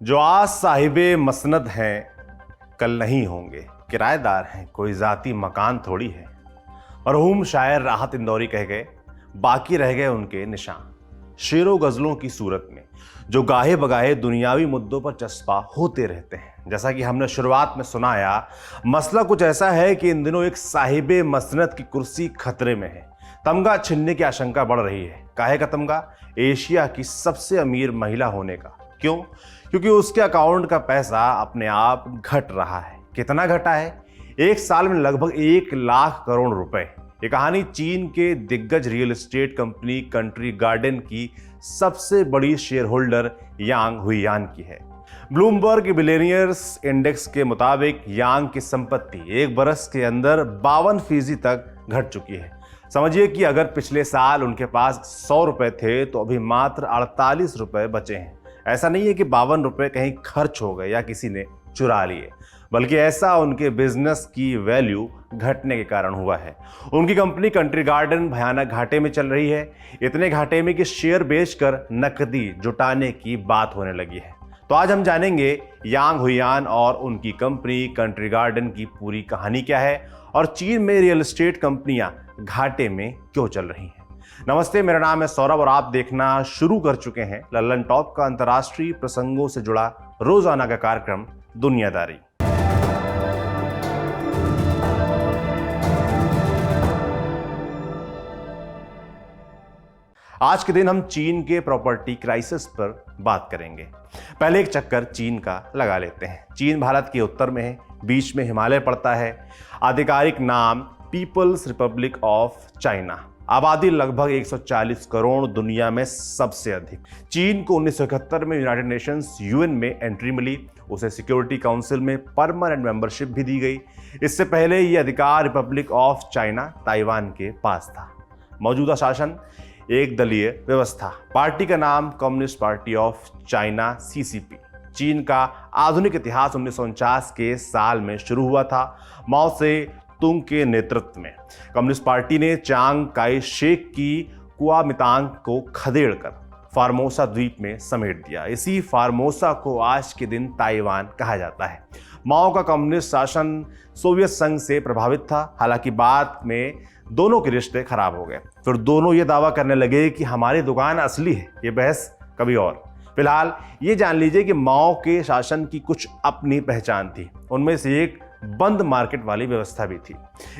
जो आज साहिबे मसनद हैं कल नहीं होंगे, किराएदार हैं कोई जाती मकान थोड़ी है। मरहूम शायर राहत इंदौरी कह गए, बाकी रह गए उनके निशान। शेरों गजलों की सूरत में जो गाहे बगाहे दुनियावी मुद्दों पर चस्पा होते रहते हैं। जैसा कि हमने शुरुआत में सुनाया, मसला कुछ ऐसा है कि इन दिनों एक साहिबे मसनद की कुर्सी खतरे में है। तमगा छिनने की आशंका बढ़ रही है। काहे का तमगा? एशिया की सबसे अमीर महिला होने का। क्यों? क्योंकि उसके अकाउंट का पैसा अपने आप घट रहा है। कितना घटा है? एक साल में लगभग 1 लाख करोड़ रुपए। ये कहानी चीन के दिग्गज real estate company country garden की सबसे बड़ी शेयर होल्डर यांग हुईयान की है। ब्लूमबर्ग बिलियनियर्स इंडेक्स के मुताबिक यांग की संपत्ति एक बरस के अंदर 52% तक घट चुकी है। समझिए कि अगर पिछले साल उनके पास 100 रुपए थे तो अभी मात्र 48 रुपए बचे हैं। ऐसा नहीं है कि 52 रुपए कहीं खर्च हो गए या किसी ने चुरा लिए, बल्कि ऐसा उनके बिजनेस की वैल्यू घटने के कारण हुआ है। उनकी कंपनी कंट्री गार्डन भयानक घाटे में चल रही है। इतने घाटे में कि शेयर बेचकर नकदी जुटाने की बात होने लगी है। तो आज हम जानेंगे यांग हुईयान और उनकी कंपनी कंट्री गार्डन की पूरी कहानी क्या है और चीन में रियल एस्टेट कंपनियां घाटे में क्यों चल रही हैं। नमस्ते, मेरा नाम है सौरभ और आप देखना शुरू कर चुके हैं लल्लन टॉप का अंतर्राष्ट्रीय प्रसंगों से जुड़ा रोजाना का कार्यक्रम दुनियादारी। आज के दिन हम चीन के प्रॉपर्टी क्राइसिस पर बात करेंगे। पहले एक चक्कर चीन का लगा लेते हैं। चीन भारत के उत्तर में है, बीच में हिमालय पड़ता है। आधिकारिक नाम पीपल्स रिपब्लिक ऑफ चाइना। आबादी लगभग 140 करोड़, दुनिया में सबसे अधिक। चीन को 1971 में यूनाइटेड नेशंस यूएन में एंट्री मिली। उसे सिक्योरिटी काउंसिल में परमानेंट मेंबरशिप भी दी गई। इससे पहले यह अधिकार रिपब्लिक ऑफ चाइना ताइवान के पास था। मौजूदा शासन एक दलीय व्यवस्था। पार्टी का नाम communist party of China CCP. चीन का आधुनिक इतिहास 1949 के साल में शुरू हुआ था। माओ से तुंग के नेतृत्व में कम्युनिस्ट पार्टी ने चांग काई शेक की कुआमितांग को खदेड़कर फार्मोसा द्वीप में समेट दिया। इसी फार्मोसा को आज के दिन ताइवान कहा जाता है। माओ का कम्युनिस्ट शासन सोवियत संघ से प्रभावित था। हालांकि बाद में दोनों के रिश्ते खराब हो गए। फिर दोनों ये दावा करने लगे कि हमारी दुकान असली है। ये बहस कभी और। फिलहाल ये जान लीजिए कि माओ के शासन की कुछ अपनी पहचान थी। उनमें से एक बंद मार्केट वाली व्यवस्था भी थी।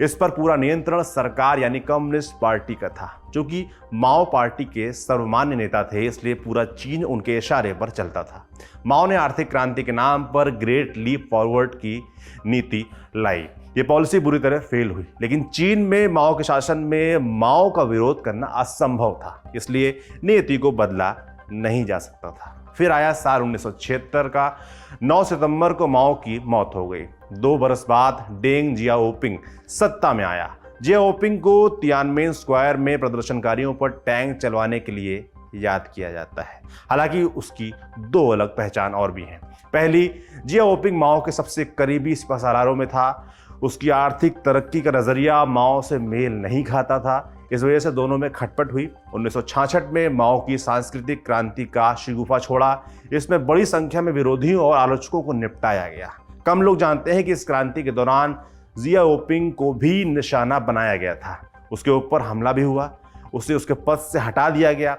इस पर पूरा नियंत्रण सरकार यानी कम्युनिस्ट पार्टी का था। क्योंकि माओ पार्टी के सर्वमान्य नेता थे, इसलिए पूरा चीन उनके इशारे पर चलता था। माओ ने आर्थिक क्रांति के नाम पर ग्रेट लीप फॉरवर्ड की नीति लाई। ये पॉलिसी बुरी तरह फेल हुई, लेकिन चीन में माओ के शासन में माओ का विरोध करना असंभव था, इसलिए नीति को बदला नहीं जा सकता था। फिर आया साल 1976 का। 9 सितंबर को माओ की मौत हो गई। 2 बरस बाद डेंग जियाओपिंग सत्ता में आया। जियाओपिंग को तियानमेन स्क्वायर में प्रदर्शनकारियों पर टैंक चलवाने के लिए याद किया जाता है। हालांकि उसकी 2 अलग पहचान और भी हैं। पहली, जियाओपिंग माओ के सबसे करीबी सिपहसालारों में था। उसकी आर्थिक तरक्की का नजरिया माओ से मेल नहीं खाता था। इस वजह से दोनों में खटपट हुई। 1966 में माओ की सांस्कृतिक क्रांति का शिगुफा छोड़ा। इसमें बड़ी संख्या में विरोधियों और आलोचकों को निपटाया गया। कम लोग जानते हैं कि इस क्रांति के दौरान जियाओपिंग को भी निशाना बनाया गया था। उसके ऊपर हमला भी हुआ। उसे उसके पद से हटा दिया गया।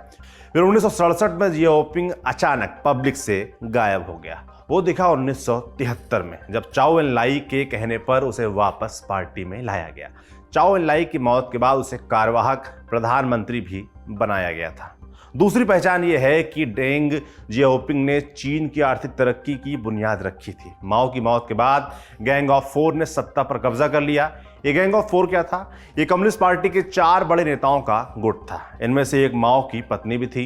फिर 1967 में जियाओपिंग अचानक पब्लिक से गायब हो गया। वो दिखा 1973 में, जब चाओ एन लाई के कहने पर उसे वापस पार्टी में लाया गया। चाओ एन लाई की मौत के बाद उसे कार्यवाहक प्रधानमंत्री भी बनाया गया था। दूसरी पहचान यह है कि डेंग जियाओपिंग ने चीन की आर्थिक तरक्की की बुनियाद रखी थी। माओ की मौत के बाद गैंग ऑफ 4 ने सत्ता पर कब्जा कर लिया। ये गैंग ऑफ 4 क्या था? ये कम्युनिस्ट पार्टी के 4 बड़े नेताओं का गुट था। इनमें से एक माओ की पत्नी भी थी।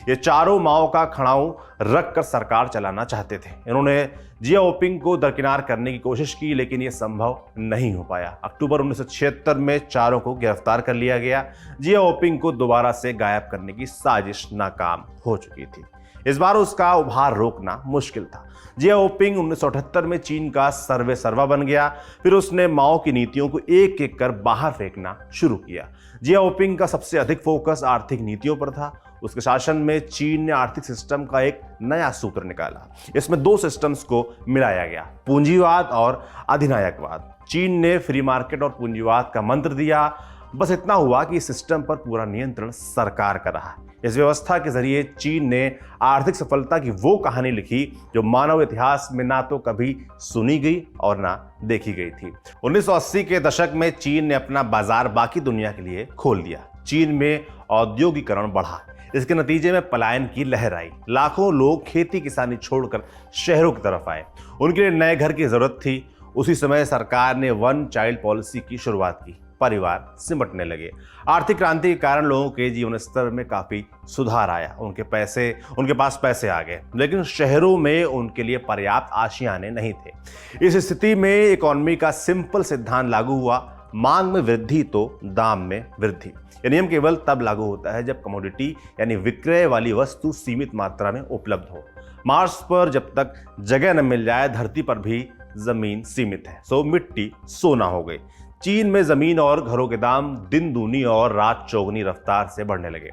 ये चारों माओ का खड़ाऊ रखकर सरकार चलाना चाहते थे। इन्होंने जियाओपिंग को दरकिनार करने की कोशिश की, लेकिन ये संभव नहीं हो पाया। अक्टूबर 1976 में चारों को गिरफ्तार कर लिया गया। जियाओपिंग को दोबारा से गायब करने की साजिश नाकाम हो चुकी थी। इस बार उसका उभार रोकना मुश्किल था। जियाओपिंग 1978 में चीन का सर्वे सर्वा बन गया। फिर उसने माओ की नीतियों को एक एक कर बाहर फेंकना शुरू किया। जियाओपिंग का सबसे अधिक फोकस आर्थिक नीतियों पर था। उसके शासन में चीन ने आर्थिक सिस्टम का एक नया सूत्र निकाला। इसमें दो सिस्टम्स को मिलाया गया, पूंजीवाद और अधिनायकवाद। चीन ने फ्री मार्केट और पूंजीवाद का मंत्र दिया। बस इतना हुआ कि इस सिस्टम पर पूरा नियंत्रण सरकार का रहा। इस व्यवस्था के जरिए चीन ने आर्थिक सफलता की वो कहानी लिखी जो मानव इतिहास में ना तो कभी सुनी गई और ना देखी गई थी। 1980 के दशक में चीन ने अपना बाजार बाकी दुनिया के लिए खोल दिया। चीन में औद्योगिकरण बढ़ा। इसके नतीजे में पलायन की लहर आई। लाखों लोग खेती किसानी छोड़कर शहरों की तरफ आए। उनके लिए नए घर की जरूरत थी। उसी समय सरकार ने वन चाइल्ड पॉलिसी की शुरुआत की। परिवार सिमटने लगे। आर्थिक क्रांति के कारण लोगों के जीवन स्तर में काफी सुधार आया। उनके पास पैसे आ गए, लेकिन शहरों में उनके लिए पर्याप्त आशियाने नहीं थे। इस स्थिति में इकोनॉमी का सिंपल सिद्धांत लागू हुआ, मांग में वृद्धि तो दाम में वृद्धि। यह नियम केवल तब लागू होता है जब कमोडिटी यानी विक्रय वाली वस्तु सीमित मात्रा में उपलब्ध हो। मार्स पर जब तक जगह न मिल जाए, धरती पर भी जमीन सीमित है, सो मिट्टी सोना हो गई। चीन में जमीन और घरों के दाम दिन दूनी और रात चौगुनी रफ्तार से बढ़ने लगे।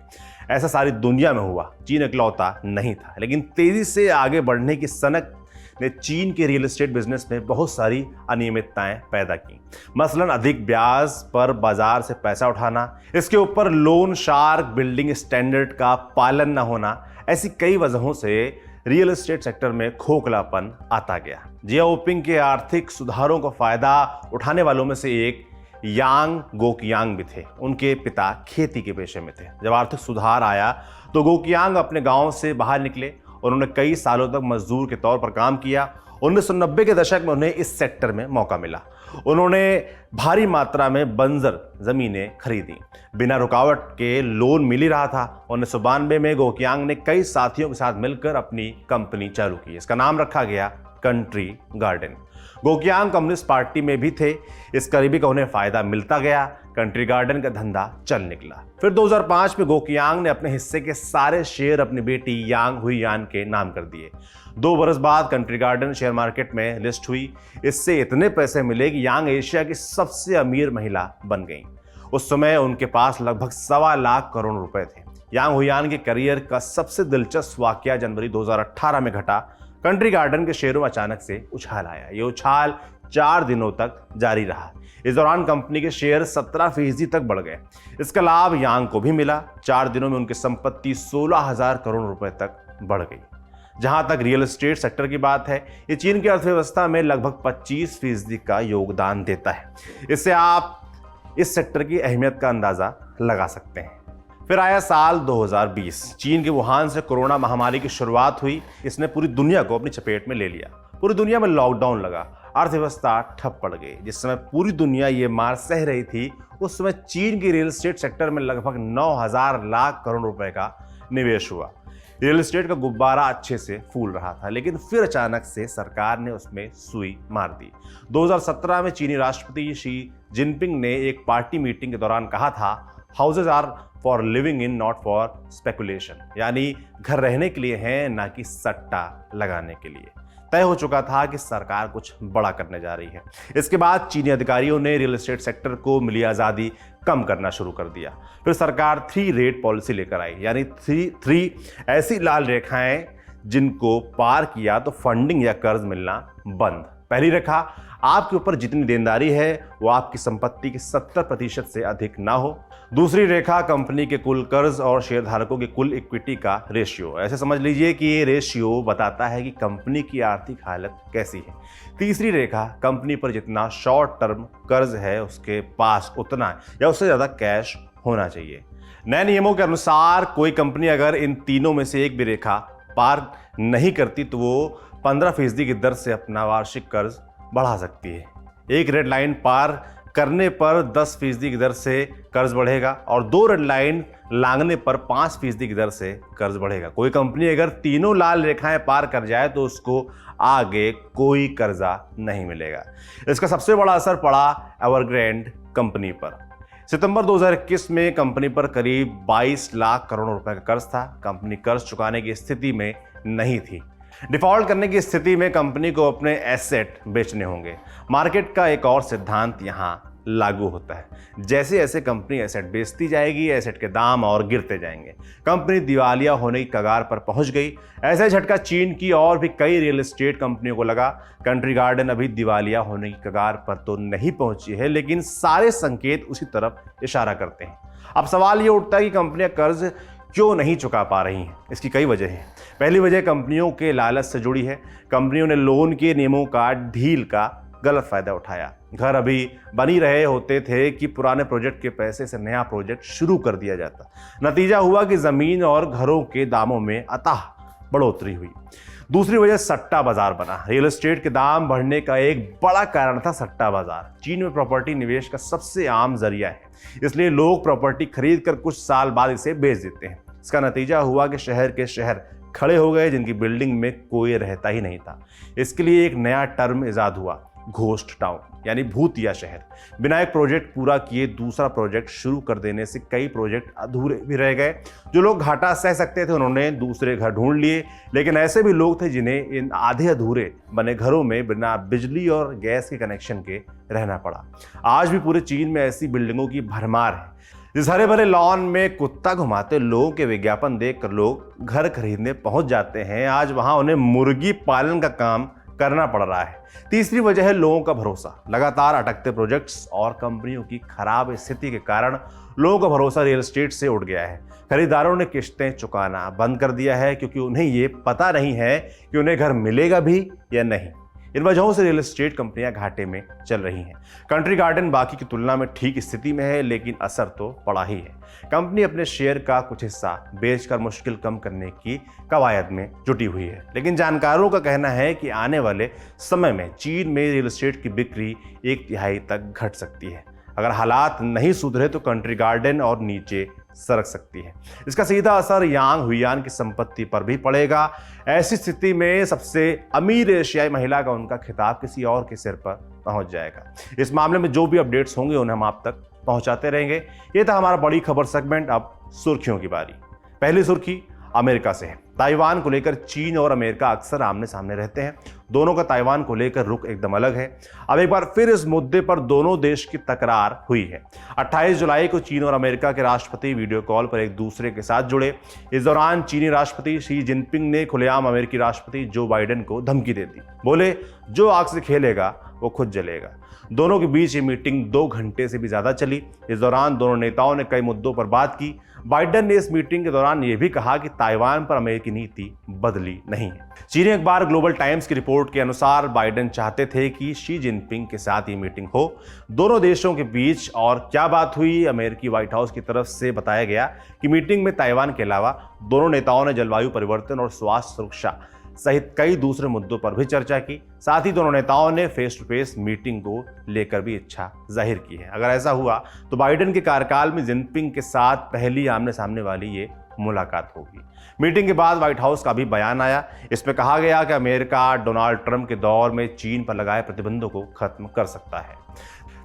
ऐसा सारी दुनिया में हुआ। चीन इकलौता नहीं था, लेकिन तेजी से आगे बढ़ने की सनक ने चीन के रियल एस्टेट बिजनेस में बहुत सारी अनियमितताएं पैदा की। मसलन अधिक ब्याज पर बाजार से पैसा उठाना, इसके ऊपर लोन शार्क बिल्डिंग स्टैंडर्ड का पालन न होना, ऐसी कई वजहों से रियल एस्टेट सेक्टर में खोखलापन आता गया। जियाओ पिंग के आर्थिक सुधारों का फायदा उठाने वालों में से एक यांग गोकियांग भी थे। उनके पिता खेती के पेशे में थे। जब आर्थिक सुधार आया तो गोकियांग अपने गांव से बाहर निकले। उन्होंने कई सालों तक मजदूर के तौर पर काम किया। 1990 के दशक में उन्हें इस सेक्टर में मौका मिला। उन्होंने भारी मात्रा में बंजर जमीनें खरीदी। बिना रुकावट के लोन मिल ही रहा था। 1992 में गोकियांग ने कई साथियों के साथ मिलकर अपनी कंपनी चालू की। इसका नाम रखा गया कंट्री गार्डन। गोकियांग कम्युनिस्ट पार्टी में भी थे। इस करीबी का उन्हें फायदा मिलता गया। कंट्री गार्डन का धंधा चल निकला। फिर 2005 में गोकियांग ने अपने हिस्से के सारे शेयर अपनी बेटी यांग हुईयान के नाम कर दिए। 2 बरस बाद कंट्री गार्डन शेयर मार्केट में लिस्ट हुई। इससे इतने पैसे मिले कि यांग एशिया की सबसे अमीर महिला बन गई। उस समय उनके पास लगभग 1.25 लाख करोड़ रुपए थे। यांग हुईयान के करियर का सबसे दिलचस्प वाकया जनवरी 2018 में घटा। कंट्री गार्डन के शेयरों में अचानक से उछाल आया। ये उछाल 4 दिनों तक जारी रहा। इस दौरान कंपनी के शेयर 17% तक बढ़ गए। इसका लाभ यांग को भी मिला। 4 दिनों में उनकी संपत्ति 16,000 करोड़ रुपए तक बढ़ गई। जहां तक रियल एस्टेट सेक्टर की बात है, ये चीन की अर्थव्यवस्था में लगभग 25% का योगदान देता है। इससे आप इस सेक्टर की अहमियत का अंदाजा लगा सकते हैं। फिर आया साल 2020। चीन के वुहान से कोरोना महामारी की शुरुआत हुई। इसने पूरी दुनिया को अपनी चपेट में ले लिया। पूरी दुनिया में लॉकडाउन लगा। अर्थव्यवस्था ठप पड़ गई। जिस समय पूरी दुनिया ये मार सह रही थी, उस समय चीन की रियल एस्टेट सेक्टर में लगभग 9,000 लाख करोड़ रुपए का निवेश हुआ। रियल एस्टेट का गुब्बारा अच्छे से फूल रहा था, लेकिन फिर अचानक से सरकार ने उसमें सुई मार दी। 2017 में चीनी राष्ट्रपति शी जिनपिंग ने एक पार्टी मीटिंग के दौरान कहा था, houses are for living in not for speculation, यानी घर रहने के लिए हैं, ना कि सट्टा लगाने के लिए। तय हो चुका था कि सरकार कुछ बड़ा करने जा रही है। इसके बाद चीनी अधिकारियों ने रियल एस्टेट सेक्टर को मिली आज़ादी कम करना शुरू कर दिया। फिर सरकार 3 रेट पॉलिसी लेकर आई, यानी 3 ऐसी लाल रेखाएं जिनको पार किया तो फंडिंग या कर्ज मिलना बंद। पहली रेखा, आपके ऊपर जितनी देनदारी है वो आपकी संपत्ति के 70% से अधिक ना हो। दूसरी रेखा, कंपनी के कुल कर्ज और शेयरधारकों की कुल इक्विटी का रेशियो। ऐसे समझ लीजिए कि ये रेशियो बताता है कि कंपनी की आर्थिक हालत कैसी है। तीसरी रेखा, कंपनी पर जितना शॉर्ट टर्म कर्ज है उसके पास उतना या उससे ज़्यादा कैश होना चाहिए। नए नियमों के अनुसार कोई कंपनी अगर इन तीनों में से एक भी रेखा पार नहीं करती तो वो 15% की दर से अपना वार्षिक कर्ज बढ़ा सकती है। एक रेड लाइन पार करने पर 10% की दर से कर्ज बढ़ेगा और 2 रेड लाइन लांघने पर 5% की दर से कर्ज बढ़ेगा। कोई कंपनी अगर तीनों लाल रेखाएं पार कर जाए तो उसको आगे कोई कर्जा नहीं मिलेगा। इसका सबसे बड़ा असर पड़ा एवरग्रैंड कंपनी पर। सितंबर 2021 में कंपनी पर करीब 22 लाख करोड़ रुपए का कर्ज था। कंपनी कर्ज चुकाने की स्थिति में नहीं थी। डिफॉल्ट करने की स्थिति में कंपनी को अपने एसेट बेचने होंगे। मार्केट का एक और सिद्धांत यहाँ लागू होता है। जैसे जैसे कंपनी एसेट बेचती जाएगी, एसेट के दाम और गिरते जाएंगे। कंपनी दिवालिया होने की कगार पर पहुंच गई। ऐसा ही झटका चीन की और भी कई रियल एस्टेट कंपनियों को लगा। कंट्री गार्डन अभी दिवालिया होने की कगार पर तो नहीं पहुंची है, लेकिन सारे संकेत उसी तरफ इशारा करते हैं। अब सवाल ये उठता है कि कंपनियां कर्ज क्यों नहीं चुका पा रही हैं। इसकी कई वजह हैं। पहली वजह कंपनियों के लालच से जुड़ी है। कंपनियों ने लोन के नियमों का ढील का गलत फायदा उठाया। घर अभी बन ही रहे होते थे कि पुराने प्रोजेक्ट के पैसे से नया प्रोजेक्ट शुरू कर दिया जाता। नतीजा हुआ कि जमीन और घरों के दामों में अथाह बढ़ोतरी हुई। दूसरी वजह सट्टा बाजार बना। रियल एस्टेट के दाम बढ़ने का एक बड़ा कारण था सट्टा बाजार। चीन में प्रॉपर्टी निवेश का सबसे आम जरिया है, इसलिए लोग प्रॉपर्टी खरीद कर कुछ साल बाद इसे बेच देते हैं। इसका नतीजा हुआ कि शहर के शहर खड़े हो गए जिनकी बिल्डिंग में कोई रहता ही नहीं था। इसके लिए एक नया टर्म इजाद हुआ, घोस्ट टाउन, यानी भूतिया शहर। बिना एक प्रोजेक्ट पूरा किए दूसरा प्रोजेक्ट शुरू कर देने से कई प्रोजेक्ट अधूरे भी रह गए। जो लोग घाटा सह सकते थे उन्होंने दूसरे घर ढूंढ लिए, लेकिन ऐसे भी लोग थे जिन्हें इन आधे अधूरे बने घरों में बिना बिजली और गैस के कनेक्शन के रहना पड़ा। आज भी पूरे चीन में ऐसी बिल्डिंगों की भरमार है। इस हरे भरे लॉन में कुत्ता घुमाते लोगों के विज्ञापन देखकर लोग घर खरीदने पहुंच जाते हैं। आज वहां उन्हें मुर्गी पालन का काम करना पड़ रहा है। तीसरी वजह है लोगों का भरोसा। लगातार अटकते प्रोजेक्ट्स और कंपनियों की खराब स्थिति के कारण लोगों का भरोसा रियल एस्टेट से उठ गया है। खरीदारों ने किस्तें चुकाना बंद कर दिया है, क्योंकि उन्हें ये पता नहीं है कि उन्हें घर मिलेगा भी या नहीं। इन वजहों से रियल एस्टेट कंपनियां घाटे में चल रही हैं। कंट्री गार्डन बाकी की तुलना में ठीक स्थिति में है, लेकिन असर तो पड़ा ही है। कंपनी अपने शेयर का कुछ हिस्सा बेचकर मुश्किल कम करने की कवायद में जुटी हुई है, लेकिन जानकारों का कहना है कि आने वाले समय में चीन में रियल एस्टेट की बिक्री 1/3 तक घट सकती है। अगर हालात नहीं सुधरे तो कंट्री गार्डन और नीचे सरक सकती है। इसका सीधा असर यांग हुइयान की संपत्ति पर भी पड़ेगा। ऐसी स्थिति में सबसे अमीर एशियाई महिला का उनका खिताब किसी और के सिर पर पहुंच जाएगा। इस मामले में जो भी अपडेट्स होंगे उन्हें हम आप तक पहुंचाते रहेंगे। ये था हमारा बड़ी खबर सेगमेंट। अब सुर्खियों की बारी। पहली सुर्खी अमेरिका से है। ताइवान को लेकर चीन और अमेरिका अक्सर आमने सामने रहते हैं। दोनों का ताइवान को लेकर रुख एकदम अलग है। अब एक बार फिर इस मुद्दे पर दोनों देश की तकरार हुई है। 28 जुलाई को चीन और अमेरिका के राष्ट्रपति वीडियो कॉल पर एक दूसरे के साथ जुड़े। इस दौरान चीनी राष्ट्रपति शी जिनपिंग ने खुलेआम अमेरिकी राष्ट्रपति जो बाइडेन को धमकी दे दी। बोले, जो आग से खेलेगा वो खुद जलेगा। दोनों के बीच ये मीटिंग 2 घंटे से भी ज्यादा चली। इस दौरान दोनों नेताओं ने कई मुद्दों पर बात की। बाइडेन ने इस मीटिंग के दौरान यह भी कहा कि ताइवान पर अमेरिकी नीति बदली नहीं है। चीनी अखबार ग्लोबल टाइम्स की रिपोर्ट के अनुसार बाइडेन चाहते थे कि शी जिनपिंग के साथ ये मीटिंग हो। दोनों देशों के बीच और क्या बात हुई, अमेरिकी व्हाइट हाउस की तरफ से बताया गया कि मीटिंग में ताइवान के अलावा दोनों नेताओं ने जलवायु परिवर्तन और स्वास्थ्य सुरक्षा सहित कई दूसरे मुद्दों पर भी चर्चा की। साथ ही दोनों नेताओं ने फेस टू फेस मीटिंग को लेकर भी इच्छा जाहिर की है। अगर ऐसा हुआ तो बाइडेन के कार्यकाल में जिनपिंग के साथ पहली आमने सामने वाली ये मुलाकात होगी। मीटिंग के बाद व्हाइट हाउस का भी बयान आया। इसमें कहा गया कि अमेरिका डोनाल्ड ट्रंप के दौर में चीन पर लगाए प्रतिबंधों को खत्म कर सकता है।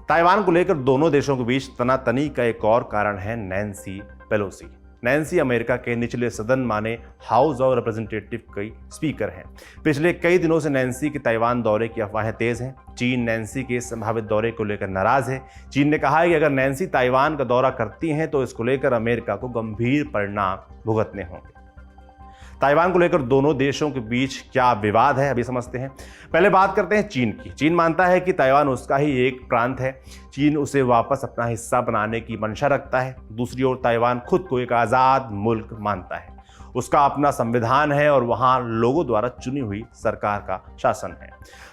ताइवान को लेकर दोनों देशों के बीच तनातनी का एक और कारण है नैन्सी पेलोसी। नैन्सी अमेरिका के निचले सदन माने हाउस ऑफ रिप्रेजेंटेटिव की स्पीकर हैं। पिछले कई दिनों से नैन्सी के ताइवान दौरे की अफवाहें तेज हैं। चीन नैन्सी के संभावित दौरे को लेकर नाराज है। चीन ने कहा है कि अगर नैन्सी ताइवान का दौरा करती हैं तो इसको लेकर अमेरिका को गंभीर परिणाम भुगतने होंगे। ताइवान को लेकर दोनों देशों के बीच क्या विवाद है, अभी समझते हैं। पहले बात करते हैं चीन की। चीन मानता है कि ताइवान उसका ही एक प्रांत है। चीन उसे वापस अपना हिस्सा बनाने की मंशा रखता है। दूसरी ओर ताइवान खुद को एक आज़ाद मुल्क मानता है। उसका अपना संविधान है और वहाँ लोगों द्वारा चुनी हुई सरकार का शासन है।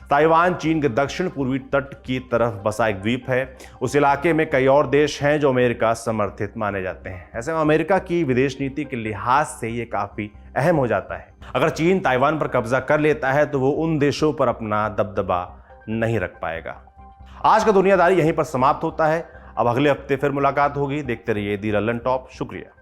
ताइवान चीन के दक्षिण पूर्वी तट की तरफ बसा एक द्वीप है। उस इलाके में कई और देश हैं जो अमेरिका समर्थित माने जाते हैं। ऐसे में अमेरिका की विदेश नीति के लिहाज से ये काफ़ी अहम हो जाता है। अगर चीन ताइवान पर कब्जा कर लेता है तो वो उन देशों पर अपना दबदबा नहीं रख पाएगा। आज का दुनियादारी यहीं पर समाप्त होता है। अब अगले हफ्ते फिर मुलाकात होगी। देखते रहिए दी लल्लन टॉप। शुक्रिया।